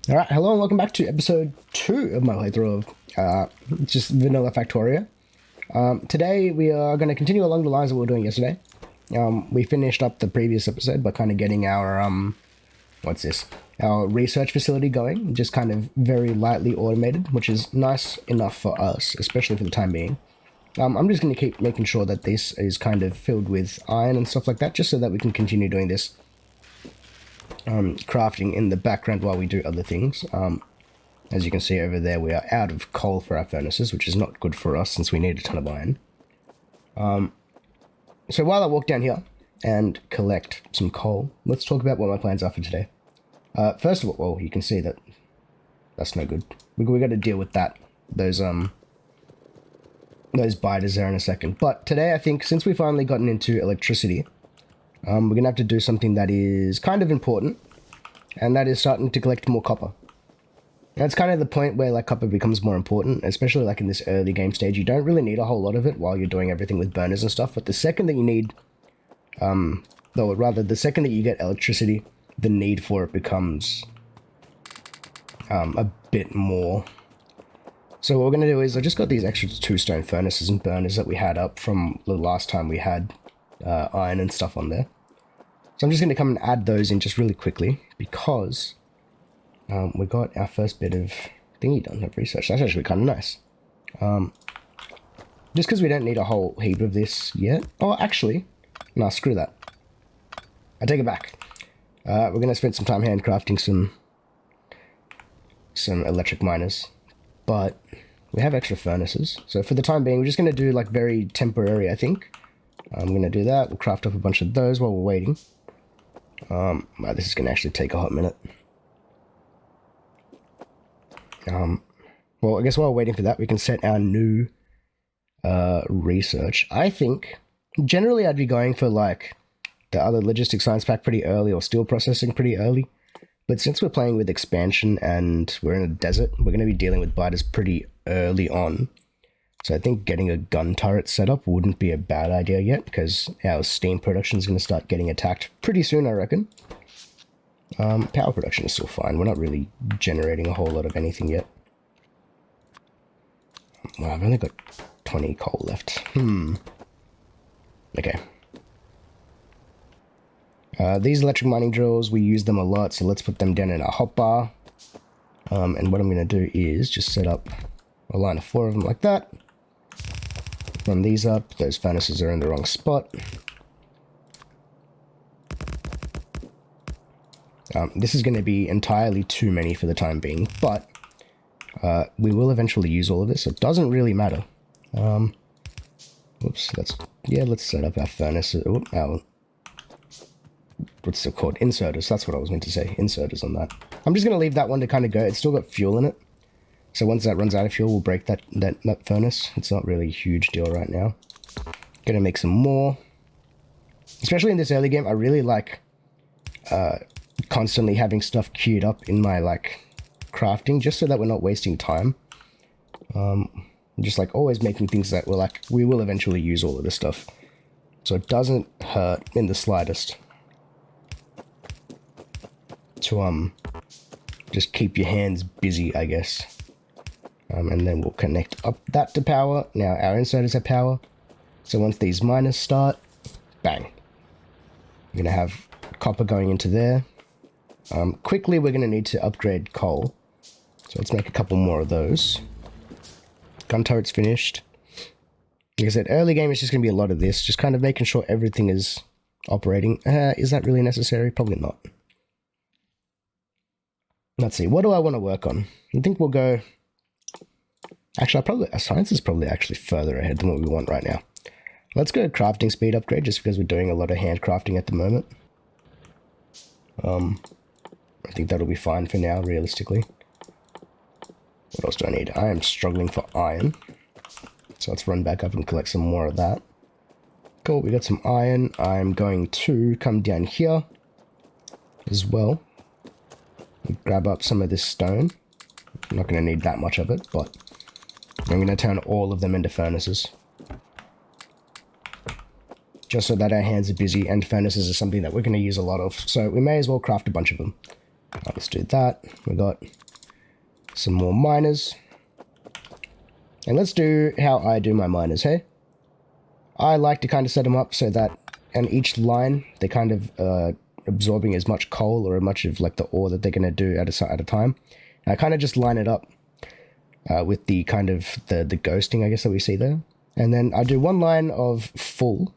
Alright, hello and welcome back to episode 2 of my playthrough of just vanilla Factorio. Today we are going to continue along the lines that we were doing yesterday. We finished up the previous episode by kind of getting our, our research facility going, just kind of very lightly automated, which is nice enough for us, especially for the time being. I'm just going to keep making sure that this is kind of filled with iron and stuff like that, just so that we can continue doing this crafting in the background while we do other things. As you can see over there, we are out of coal for our furnaces, which is not good for us since we need a ton of iron. So while I walk down here and collect some coal, let's talk about what my plans are for today. First of all, you can see that that's no good. We got to deal with those biters there in a second. But today, I think, since we've finally gotten into electricity, we're going to have to do something that is kind of important, and that is starting to collect more copper. That's kind of the point where like copper becomes more important, especially like in this early game stage. You don't really need a whole lot of it while you're doing everything with burners and stuff, but the second that you need, the second that you get electricity, the need for it becomes a bit more. So what we're going to do is, I just got these extra 2 stone furnaces and burners that we had up from the last time we had iron and stuff on there. So I'm just going to come and add those in just really quickly, because we got our first bit of thingy done of research. That's actually kind of nice. Just because we don't need a whole heap of this yet. Oh, actually, no, screw that. I take it back. We're going to spend some time handcrafting some electric miners, but we have extra furnaces. So for the time being, we're just going to do like very temporary, I think. I'm going to do that. We'll craft up a bunch of those while we're waiting. Wow, this is going to actually take a hot minute. Well, I guess while we're waiting for that, we can set our new research. I think, generally I'd be going for like the other logistics science pack pretty early, or steel processing pretty early. But since we're playing with expansion and we're in a desert, we're going to be dealing with biters pretty early on. So I think getting a gun turret set up wouldn't be a bad idea yet, because our steam production is going to start getting attacked pretty soon, I reckon. Power production is still fine. We're not really generating a whole lot of anything yet. Well, I've only got 20 coal left. Okay. These electric mining drills, we use them a lot, so let's put them down in a hotbar. And what I'm going to do is just set up a line of 4 of them like that. Run these up. Those furnaces are in the wrong spot. This is going to be entirely too many for the time being, but we will eventually use all of this, so it doesn't really matter. Whoops, let's set up our furnaces. What's it called? Inserters, that's what I was meant to say. Inserters on that. I'm just going to leave that one to kind of go. It's still got fuel in it. So once that runs out of fuel, we'll break that furnace. It's not really a huge deal right now. Gonna make some more. Especially in this early game, I really like constantly having stuff queued up in my like crafting, just so that we're not wasting time. Just like always making things that we're like, we will eventually use all of this stuff. So it doesn't hurt in the slightest to just keep your hands busy, I guess. And then we'll connect up that to power. Now our inserters have power. So once these miners start, bang. We're going to have copper going into there. Quickly, we're going to need to upgrade coal. So let's make a couple more of those. Gun turret's finished. Like I said, early game is just going to be a lot of this. Just kind of making sure everything is operating. Is that really necessary? Probably not. Let's see. What do I want to work on? I think we'll go... Actually, our science is probably actually further ahead than what we want right now. Let's go crafting speed upgrade, just because we're doing a lot of handcrafting at the moment. I think that'll be fine for now, realistically. What else do I need? I am struggling for iron. So let's run back up and collect some more of that. Cool, we got some iron. I'm going to come down here as well. Grab up some of this stone. I'm not going to need that much of it, but I'm going to turn all of them into furnaces. Just so that our hands are busy, and furnaces are something that we're going to use a lot of. So we may as well craft a bunch of them. Let's do that. We got some more miners. And let's do how I do my miners, hey? I like to kind of set them up so that on each line, they kind of absorbing as much coal or as much of like the ore that they're going to do at a time. And I kind of just line it up with the kind of the ghosting, I guess, that we see there. And then I do one line of full.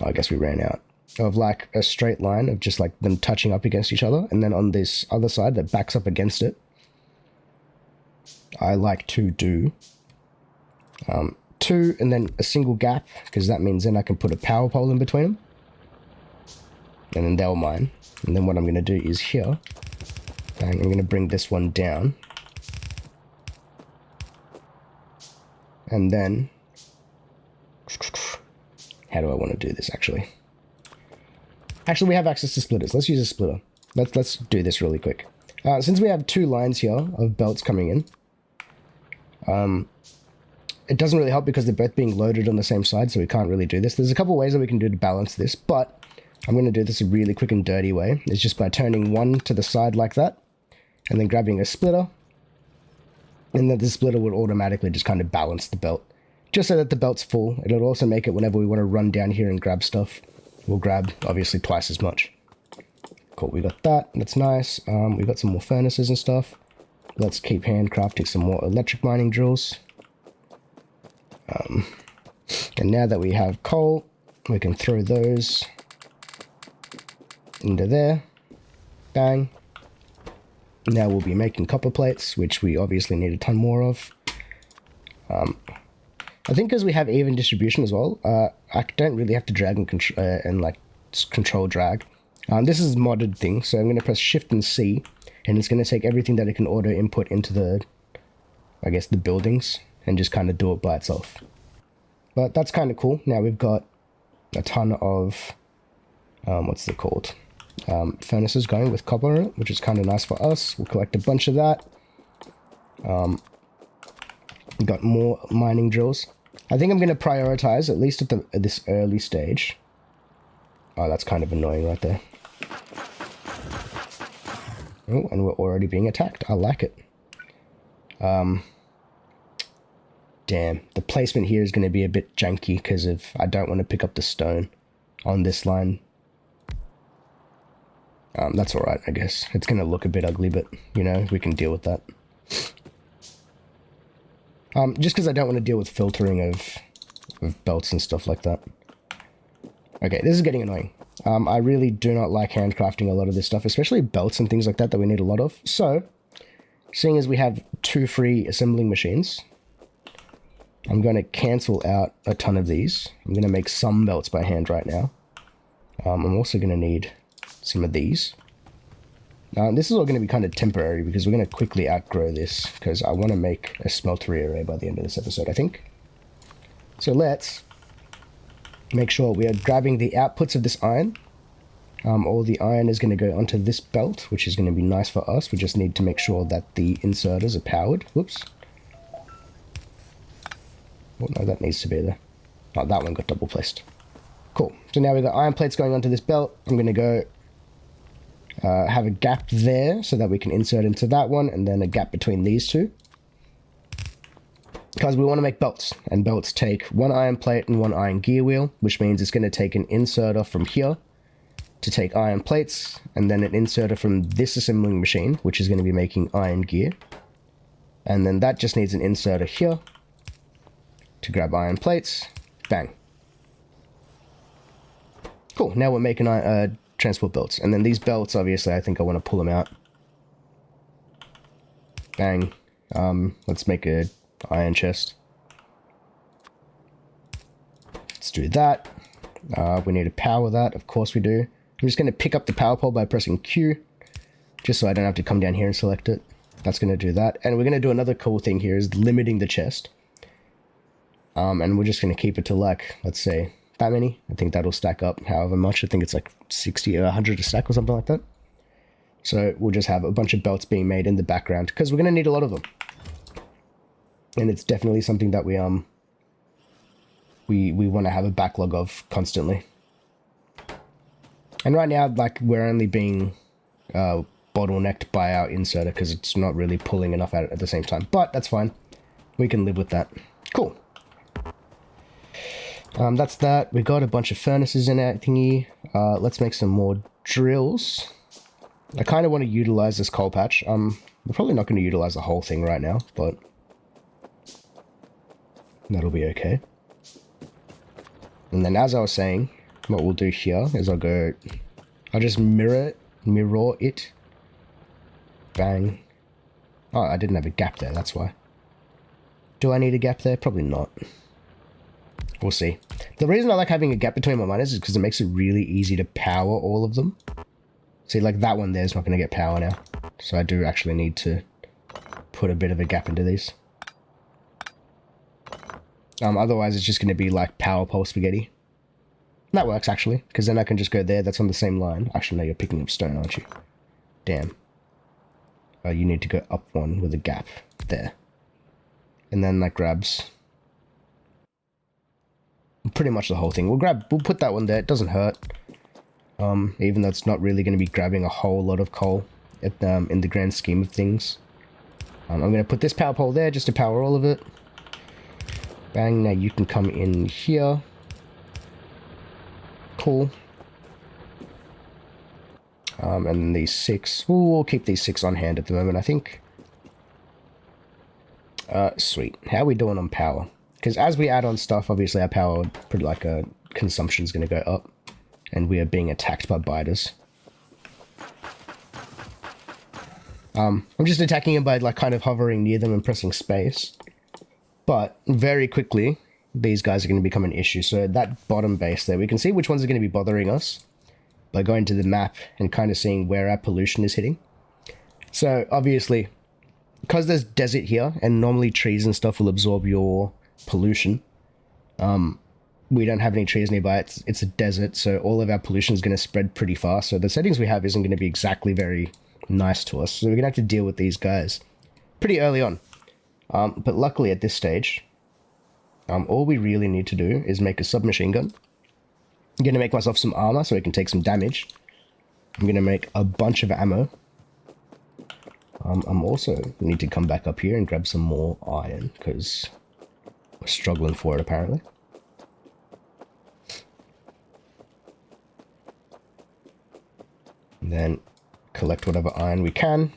I guess we ran out. Of like a straight line of just like them touching up against each other. And then on this other side that backs up against it, I like to do 2 and then a single gap, because that means then I can put a power pole in between them. And then they'll mine. And then what I'm going to do is here, bang, I'm going to bring this one down. And then, how do I want to do this actually? Actually, we have access to splitters. Let's use a splitter. Let's do this really quick. Since we have 2 lines here of belts coming in, it doesn't really help because they're both being loaded on the same side, so we can't really do this. There's a couple ways that we can do to balance this, but I'm going to do this a really quick and dirty way. It's just by turning one to the side like that, and then grabbing a splitter, and then the splitter will automatically just kind of balance the belt, just so that the belt's full. It'll also make it whenever we want to run down here and grab stuff, we'll grab obviously twice as much. Cool, we got that. That's nice. We got some more furnaces and stuff. Let's keep handcrafting some more electric mining drills. And now that we have coal, we can throw those into there. Bang. Now we'll be making copper plates, which we obviously need a ton more of. I think because we have even distribution as well, I don't really have to drag and control drag. This is a modded thing, so I'm going to press Shift and C, and it's going to take everything that it can auto input into the, I guess, the buildings, and just kind of do it by itself. But that's kind of cool. Now we've got a ton of, what's it called? Furnaces going with copper in it, which is kind of nice for us. We'll collect a bunch of that. We've got more mining drills. I think I'm going to prioritize, at least at this early stage. Oh, that's kind of annoying right there. Oh, and we're already being attacked. I like it. Damn, the placement here is going to be a bit janky because I don't want to pick up the stone on this line. That's alright, I guess. It's going to look a bit ugly, but, you know, we can deal with that. Just because I don't want to deal with filtering of belts and stuff like that. Okay, this is getting annoying. I really do not like handcrafting a lot of this stuff, especially belts and things like that we need a lot of. So, seeing as we have 2 free assembling machines, I'm going to cancel out a ton of these. I'm going to make some belts by hand right now. I'm also going to need some of these. This is all going to be kind of temporary because we're going to quickly outgrow this because I want to make a smeltery array by the end of this episode, I think. So let's make sure we are grabbing the outputs of this iron. All the iron is going to go onto this belt, which is going to be nice for us. We just need to make sure that the inserters are powered. Whoops. Oh, no, that needs to be there. Oh, that one got double placed. Cool. So now we've got iron plates going onto this belt. I'm going to go have a gap there so that we can insert into that one, and then a gap between these two. Because we want to make belts, and belts take 1 iron plate and 1 iron gear wheel, which means it's going to take an inserter from here to take iron plates, and then an inserter from this assembling machine, which is going to be making iron gear. And then that just needs an inserter here to grab iron plates. Bang. Cool, now we're making transport belts. And then these belts, obviously, I think I want to pull them out. Bang. Let's make a iron chest. Let's do that. We need to power that, of course we do. I'm just going to pick up the power pole by pressing Q, just so I don't have to come down here and select it. That's going to do that. And we're going to do another cool thing here, is limiting the chest. And we're just going to keep it to, like, let's say, that many. I think that'll stack up however much. I think it's like 60 or 100 a stack or something like that. So we'll just have a bunch of belts being made in the background, because we're going to need a lot of them. And it's definitely something that we want to have a backlog of constantly. And right now, like, we're only being bought bottlenecked by our inserter because it's not really pulling enough out at the same time. But that's fine. We can live with that. Cool. That's that. We got a bunch of furnaces in our thingy. Let's make some more drills. I kind of want to utilize this coal patch. We're probably not going to utilize the whole thing right now, but that'll be okay. And then as I was saying, what we'll do here is I'll just mirror it. Bang. Oh, I didn't have a gap there, that's why. Do I need a gap there? Probably not. We'll see. The reason I like having a gap between my miners is because it makes it really easy to power all of them. See, like that one there's not going to get power now. So I do actually need to put a bit of a gap into these. Otherwise it's just going to be like power pole spaghetti. That works actually, because then I can just go there, that's on the same line. Actually, no, you're picking up stone, aren't you? Damn. You need to go up one with a gap there. And then that grabs pretty much the whole thing. We'll put that one there, it doesn't hurt. Even though it's not really going to be grabbing a whole lot of coal in the grand scheme of things. I'm going to put this power pole there just to power all of it. Bang, now you can come in here. Cool. And then these 6. We'll keep these 6 on hand at the moment, I think. Sweet. How are we doing on power? Because as we add on stuff, obviously our power, consumption is going to go up. And we are being attacked by biters. I'm just attacking them by kind of hovering near them and pressing space. But very quickly, these guys are going to become an issue. So that bottom base there, we can see which ones are going to be bothering us by going to the map and kind of seeing where our pollution is hitting. So obviously, because there's desert here, and normally trees and stuff will absorb your pollution, we don't have any trees nearby. It's a desert, so all of our pollution is going to spread pretty fast. So the settings we have isn't going to be exactly very nice to us. So we're going to have to deal with these guys pretty early on. But luckily at this stage, all we really need to do is make a submachine gun. I'm going to make myself some armor so I can take some damage. I'm going to make a bunch of ammo. I'm also need to come back up here and grab some more iron because we're struggling for it apparently. And then collect whatever iron we can.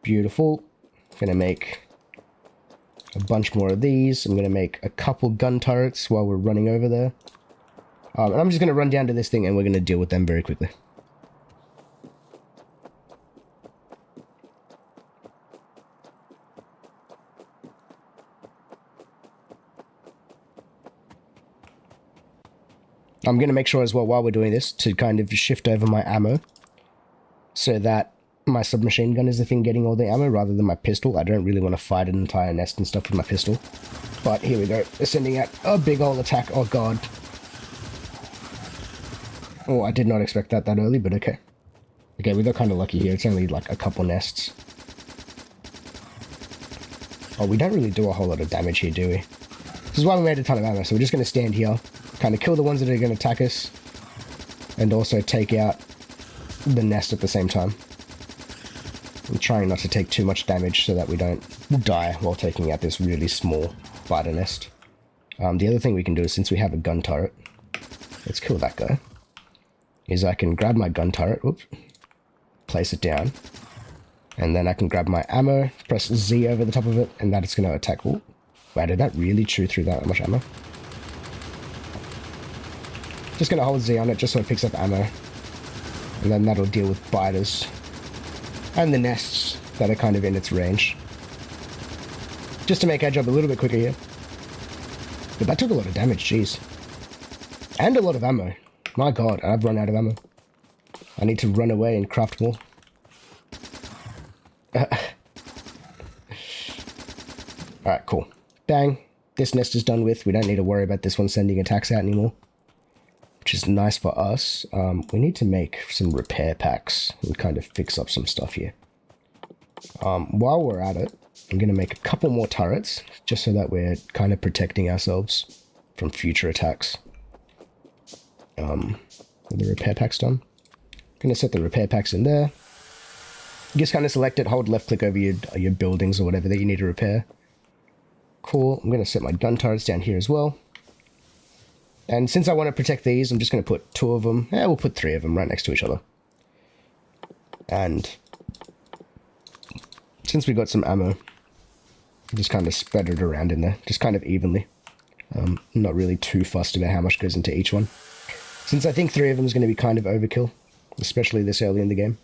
Beautiful. Gonna make a bunch more of these. I'm gonna make a couple gun turrets while we're running over there. And I'm just gonna run down to this thing and we're gonna deal with them very quickly. I'm going to make sure as well while we're doing this to kind of shift over my ammo so that my submachine gun is the thing getting all the ammo rather than my pistol. I don't really want to fight an entire nest and stuff with my pistol. But here we go. They're sending out a big old attack. Oh god. Oh, I did not expect that early, but okay. Okay, we got kind of lucky here. It's only like a couple nests. Oh, we don't really do a whole lot of damage here, do we? This is why we made a ton of ammo, so we're just going to stand here. Kind of kill the ones that are going to attack us, and also take out the nest at the same time. I'm trying not to take too much damage so that we don't die while taking out this really small spider nest. The other thing we can do is, since we have a gun turret, let's kill that guy, is I can grab my gun turret, whoops, place it down, and then I can grab my ammo, press Z over the top of it, and that is going to attack. Ooh, wow, did that really chew through that much ammo? Just going to hold Z on it just so it picks up ammo. And then that'll deal with biters. And the nests that are kind of in its range. Just to make our job a little bit quicker here. But that took a lot of damage, jeez. And a lot of ammo. My god, I've run out of ammo. I need to run away and craft more. Alright, cool. Bang. This nest is done with. We don't need to worry about this one sending attacks out anymore. Which is nice for us. We need to make some repair packs and kind of fix up some stuff here. While we're at it, I'm going to make a couple more turrets, just so that we're kind of protecting ourselves from future attacks. Are the repair packs done? Going to set the repair packs in there. You just kind of select it, hold left click over your buildings or whatever that you need to repair. Cool. I'm going to set my gun turrets down here as well. And since I want to protect these, I'm just going to put 2 of them. Yeah, we'll put 3 of them right next to each other. And since we got some ammo, just kind of spread it around in there, just kind of evenly. Not really too fussed about how much goes into each one, since I think 3 of them is going to be kind of overkill, especially this early in the game.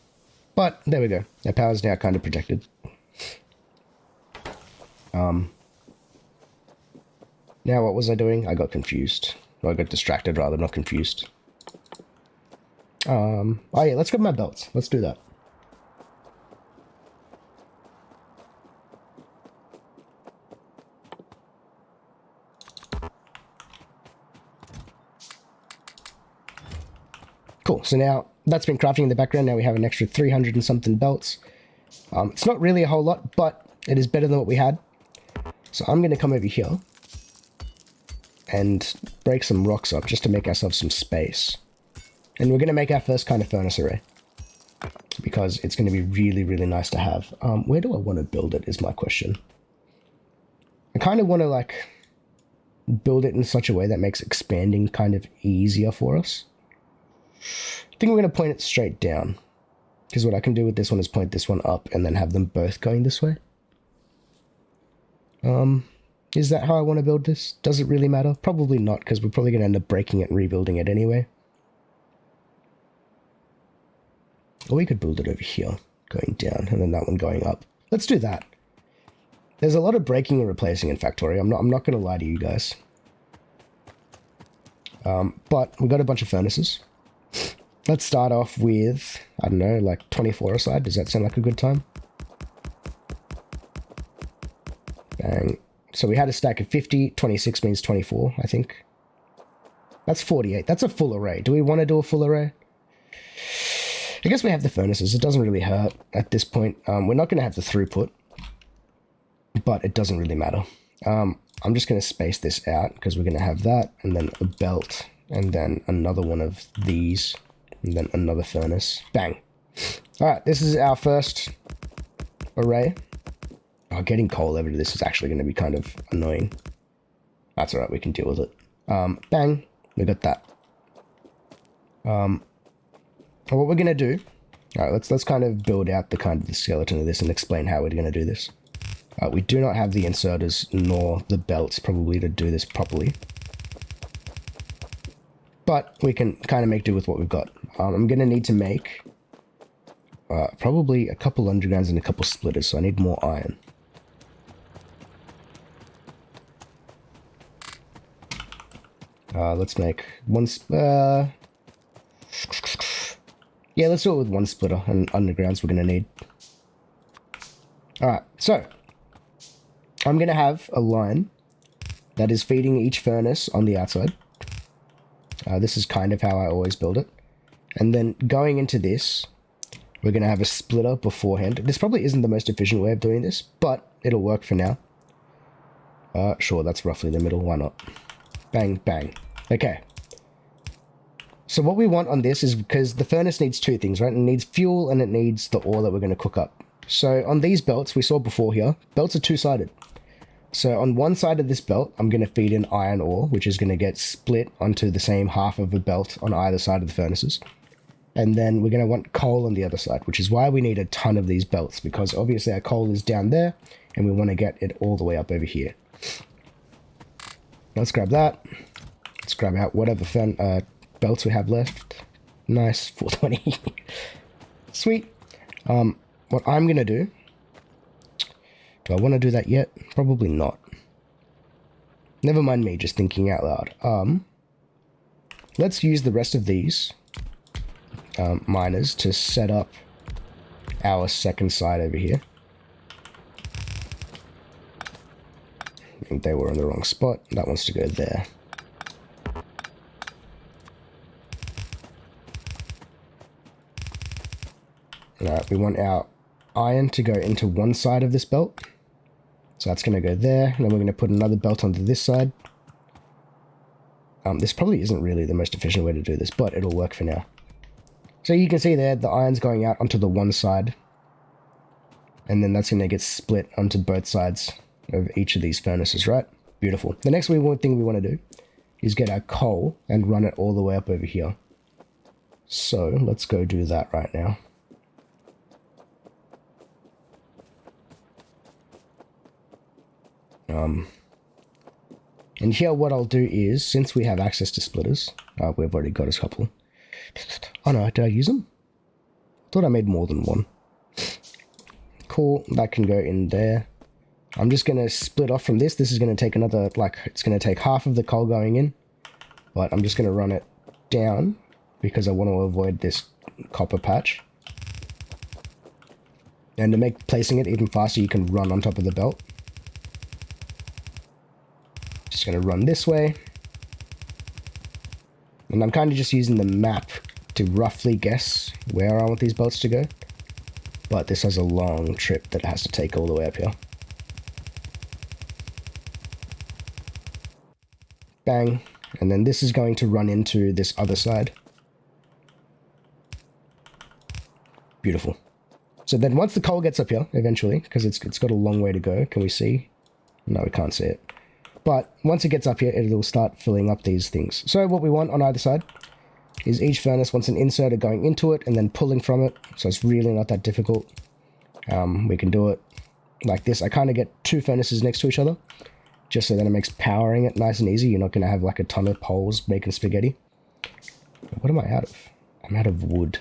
But there we go. Our power's now kind of protected. Now what was I doing? I got confused. Or I got distracted rather, not confused. Oh yeah, let's grab my belts. Let's do that. Cool, so now that's been crafting in the background. Now we have an extra 300 and something belts. It's not really a whole lot, but it is better than what we had. So I'm going to come over here and break some rocks up just to make ourselves some space. And we're going to make our first kind of furnace array, because it's going to be really, really nice to have. Where do I want to build it is my question. I kind of want to like build it in such a way that makes expanding kind of easier for us. I think we're going to point it straight down, because what I can do with this one is point this one up and then have them both going this way. Is that how I want to build this? Does it really matter? Probably not, because we're probably going to end up breaking it and rebuilding it anyway. Or we could build it over here, going down, and then that one going up. Let's do that. There's a lot of breaking and replacing in Factorio. I'm not going to lie to you guys. But we've got a bunch of furnaces. Let's start off with, I don't know, like 24 aside. Does that sound like a good time? Bang. So we had a stack of 50, 26 means 24, I think. That's 48. That's a full array. Do we want to do a full array? I guess we have the furnaces. It doesn't really hurt at this point. We're not going to have the throughput, but it doesn't really matter. I'm just going to space this out, because we're going to have that, and then a belt, and then another one of these, and then another furnace. Bang. All right, this is our first array. Oh, getting coal over to this is actually going to be kind of annoying. That's all right, we can deal with it. Bang, we got that. What we're going to do... All right, let's kind of build out the skeleton of this and explain how we're going to do this. We do not have the inserters nor the belts probably to do this properly. But we can kind of make do with what we've got. I'm going to need to make probably a couple undergrounds and a couple splitters, so I need more iron. Let's make one... yeah, let's do it with one splitter, and undergrounds we're going to need. Alright, so I'm going to have a line that is feeding each furnace on the outside. This is kind of how I always build it. And then going into this, we're going to have a splitter beforehand. This probably isn't the most efficient way of doing this, but it'll work for now. Sure, that's roughly the middle, why not? Bang, bang. Okay. So what we want on this is, because the furnace needs 2 things, right? It needs fuel and it needs the ore that we're going to cook up. So on these belts, we saw before here, belts are 2-sided. So on one side of this belt, I'm going to feed in iron ore, which is going to get split onto the same half of a belt on either side of the furnaces. And then we're going to want coal on the other side, which is why we need a ton of these belts, because obviously our coal is down there, and we want to get it all the way up over here. Let's grab that. Let's grab out whatever belts we have left. Nice, 420. Sweet. What I'm going to do I want to do that yet? Probably not. Never mind me just thinking out loud. Let's use the rest of these miners to set up our second side over here. I think they were in the wrong spot. That wants to go there. Alright, we want our iron to go into one side of this belt. So that's going to go there, and then we're going to put another belt onto this side. This probably isn't really the most efficient way to do this, but it'll work for now. So you can see there, the iron's going out onto the one side. And then that's going to get split onto both sides of each of these furnaces, right? Beautiful. The next thing we want to do is get our coal and run it all the way up over here. So let's go do that right now. And here what I'll do is, since we have access to splitters, we've already got a couple. Oh no, did I use them? I thought I made more than one. Cool, that can go in there. I'm just going to split off from this. This is going to take another, like, it's going to take half of the coal going in. But I'm just going to run it down because I want to avoid this copper patch. And to make placing it even faster, you can run on top of the belt. Just going to run this way. And I'm kind of just using the map to roughly guess where I want these belts to go. But this has a long trip that it has to take all the way up here. Bang. And then this is going to run into this other side. Beautiful. So then once the coal gets up here, eventually, because it's got a long way to go, can we see? No, we can't see it. But once it gets up here, it'll start filling up these things. So what we want on either side is each furnace wants an inserter going into it and then pulling from it. So it's really not that difficult. We can do it like this. I kind of get two furnaces next to each other, just so that it makes powering it nice and easy. You're not going to have like a ton of poles making spaghetti. What am I out of? I'm out of wood.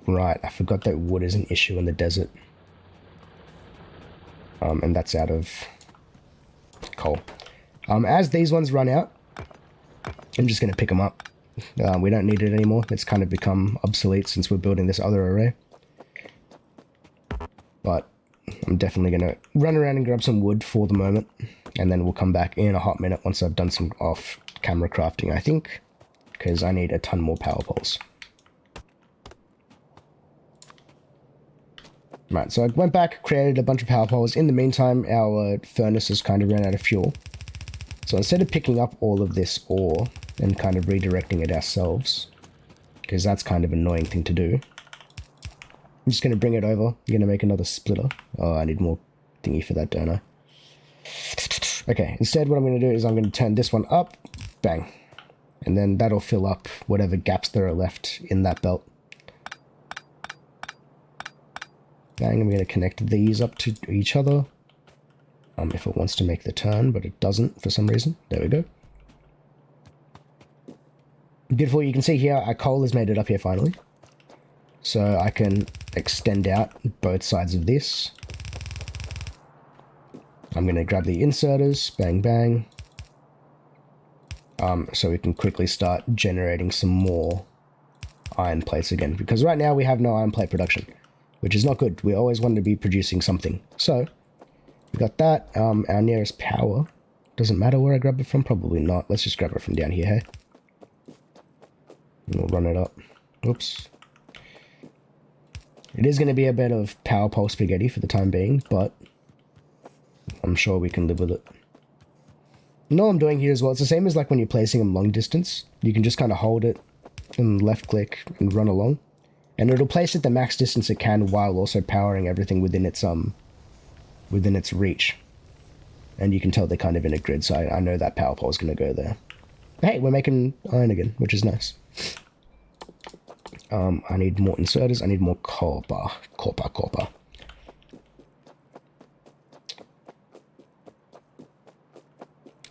Right, I forgot that wood is an issue in the desert. And that's out of coal. As these ones run out, I'm just going to pick them up. We don't need it anymore. It's kind of become obsolete since we're building this other array. But I'm definitely going to run around and grab some wood for the moment. And then we'll come back in a hot minute once I've done some off-camera crafting, I think. Because I need a ton more power poles. Right, so I went back, created a bunch of power poles. In the meantime, our furnaces kind of ran out of fuel. So instead of picking up all of this ore and kind of redirecting it ourselves, because that's kind of an annoying thing to do, I'm just going to bring it over. I'm going to make another splitter. Oh, I need more thingy for that, don't I? Okay, instead what I'm going to do is I'm going to turn this one up. Bang. And then that'll fill up whatever gaps there are left in that belt. Bang, I'm going to connect these up to each other. If it wants to make the turn, but it doesn't for some reason. There we go. Beautiful, you can see here our coal has made it up here finally. So I can extend out both sides of this. I'm going to grab the inserters, bang bang. So we can quickly start generating some more iron plates again. Because right now we have no iron plate production, which is not good. We always want to be producing something. So we got that. Our nearest power. Doesn't matter where I grab it from, probably not. Let's just grab it from down here, hey? And we'll run it up. Oops. It is going to be a bit of power pole spaghetti for the time being, but I'm sure we can live with it. You know what I'm doing here as well? It's the same as like when you're placing them long distance. You can just kind of hold it and left click and run along. And it'll place it the max distance it can while also powering everything within its reach. And you can tell they're kind of in a grid, so I know that power pole is going to go there. But hey, we're making iron again, which is nice. I need more inserters. I need more copper. Copper.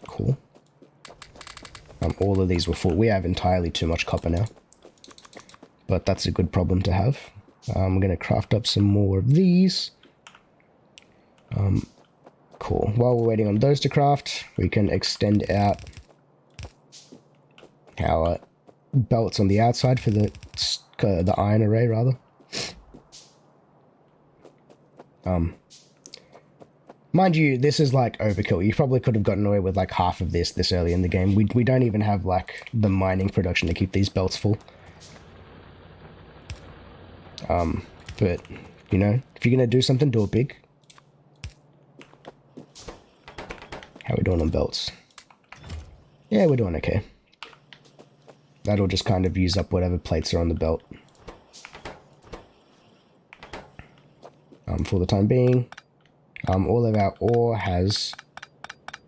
Cool. All of these were full. We have entirely too much copper now. But that's a good problem to have. I'm going to craft up some more of these. Cool. While we're waiting on those to craft, we can extend out our belts on the outside for the iron array, rather. Mind you, this is like overkill. You probably could have gotten away with like half of this early in the game. We don't even have like the mining production to keep these belts full. But, you know, if you're going to do something, do it big. How are we doing on belts? Yeah, we're doing okay. That'll just kind of use up whatever plates are on the belt. for the time being. All of our ore has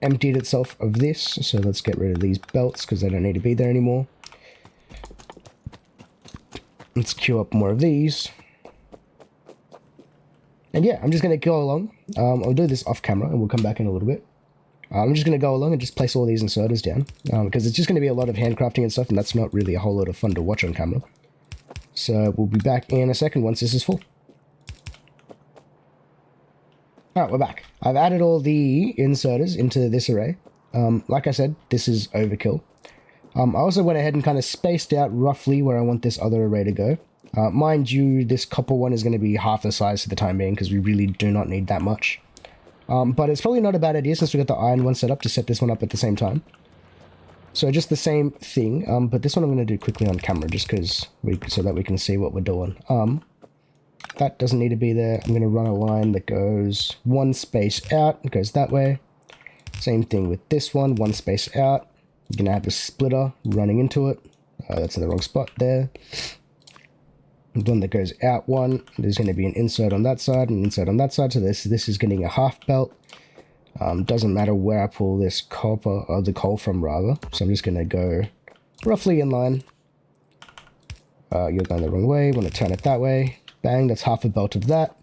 emptied itself of this, so let's get rid of these belts because they don't need to be there anymore. Let's queue up more of these. And yeah, I'm just going to go along. I'll do this off camera and we'll come back in a little bit. I'm just going to go along and just place all these inserters down because it's just going to be a lot of handcrafting and stuff, and that's not really a whole lot of fun to watch on camera. So we'll be back in a second once this is full. Alright, we're back. I've added all the inserters into this array. Like I said, this is overkill. I also went ahead and kind of spaced out roughly where I want this other array to go. Mind you, this copper one is going to be half the size for the time being because we really do not need that much. But it's probably not a bad idea since we got the iron one set up to set this one up at the same time. So just the same thing, but this one I'm going to do quickly on camera just because so that we can see what we're doing. That doesn't need to be there. I'm going to run a line that goes one space out. It goes that way. Same thing with this one, one space out. You're going to have a splitter running into it. That's in the wrong spot there. The one that goes out one, there's going to be an insert on that side and an insert on that side. So this is getting a half belt. Doesn't matter where I pull this copper, or the coal from rather. So I'm just going to go roughly in line. You're going the wrong way. Want to turn it that way. Bang, that's half a belt of that.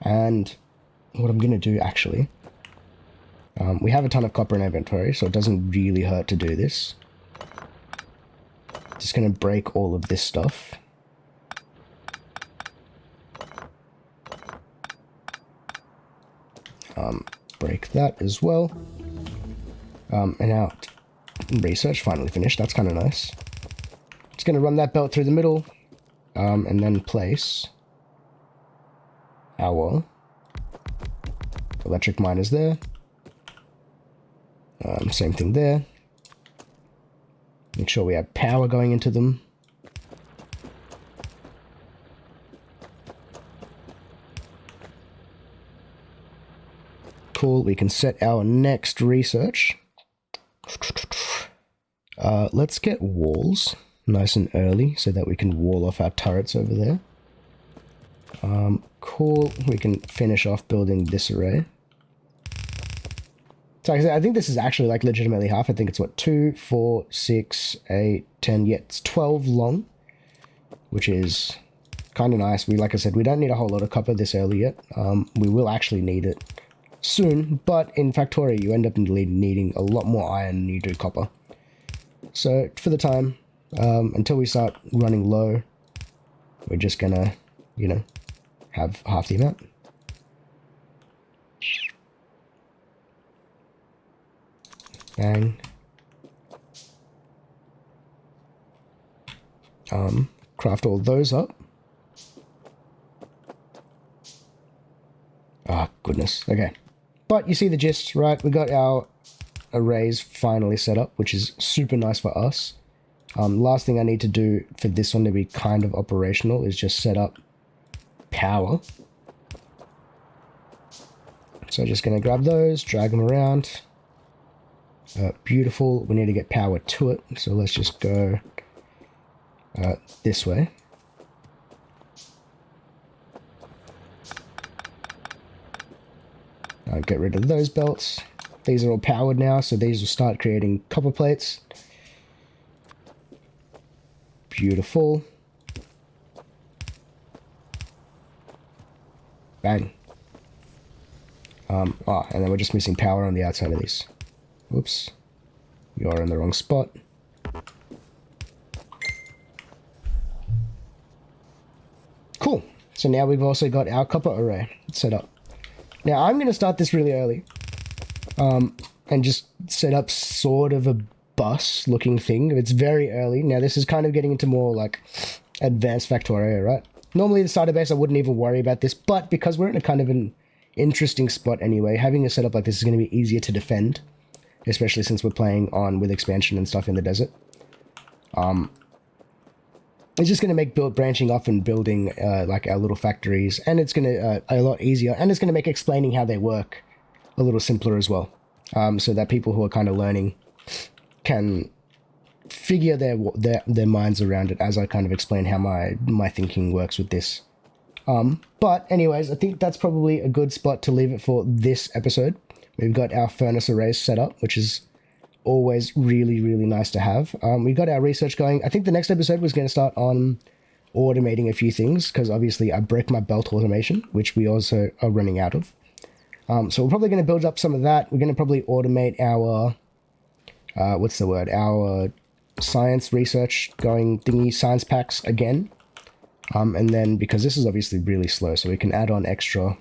And what I'm going to do actually, we have a ton of copper in inventory, so it doesn't really hurt to do this. Just going to break all of this stuff. Break that as well. And now research finally finished. That's kind of nice. Just going to run that belt through the middle. And then place our electric miners there. Same thing there. Make sure we have power going into them. Cool, we can set our next research. Let's get walls nice and early so that we can wall off our turrets over there. Cool, we can finish off building this array. So like I said, I think this is actually like legitimately half. I think it's what, 2, 4, 6, 8, 10, yeah, it's 12 long, which is kind of nice. Like I said, we don't need a whole lot of copper this early yet. We will actually need it soon, but in Factorio you end up needing a lot more iron than you do copper. So for the time, until we start running low, we're just gonna, you know, have half the amount. Bang. Craft all those up. Ah, goodness. Okay. But you see the gist, right? We got our arrays finally set up, which is super nice for us. Last thing I need to do for this one to be kind of operational is just set up power. So just going to grab those, drag them around. Beautiful. We need to get power to it. So let's just go this way. Get rid of those belts. These are all powered now, so these will start creating copper plates. Beautiful. Bang. And then we're just missing power on the outside of these. Whoops. You're in the wrong spot. Cool. So now we've also got our copper array set up. Now I'm going to start this really early. And just set up sort of a bus looking thing. It's very early. Now this is kind of getting into more like advanced Factorio, right? Normally the starter base I wouldn't even worry about this, but because we're in a kind of an interesting spot anyway, having a setup like this is going to be easier to defend, especially since we're playing on with expansion and stuff in the desert. It's just going to make branching off and building like our little factories, and it's going to a lot easier, and it's going to make explaining how they work a little simpler as well, so that people who are kind of learning can figure their minds around it as I kind of explain how my thinking works with this. But anyways, I think that's probably a good spot to leave it for this episode. We've got our furnace arrays set up, which is always really, really nice to have. We got our research going. I think the next episode was going to start on automating a few things, because obviously I broke my belt automation, which we also are running out of. So we're probably going to build up some of that. We're going to probably automate our, our science research going thingy, science packs again. And then, because this is obviously really slow, so we can add on extra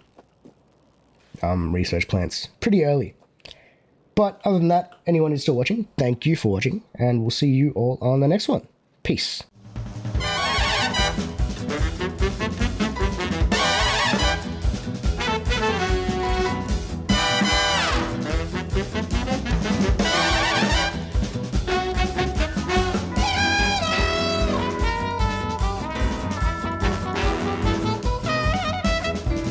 research plants pretty early. But other than that, anyone who's still watching, thank you for watching, and we'll see you all on the next one. Peace.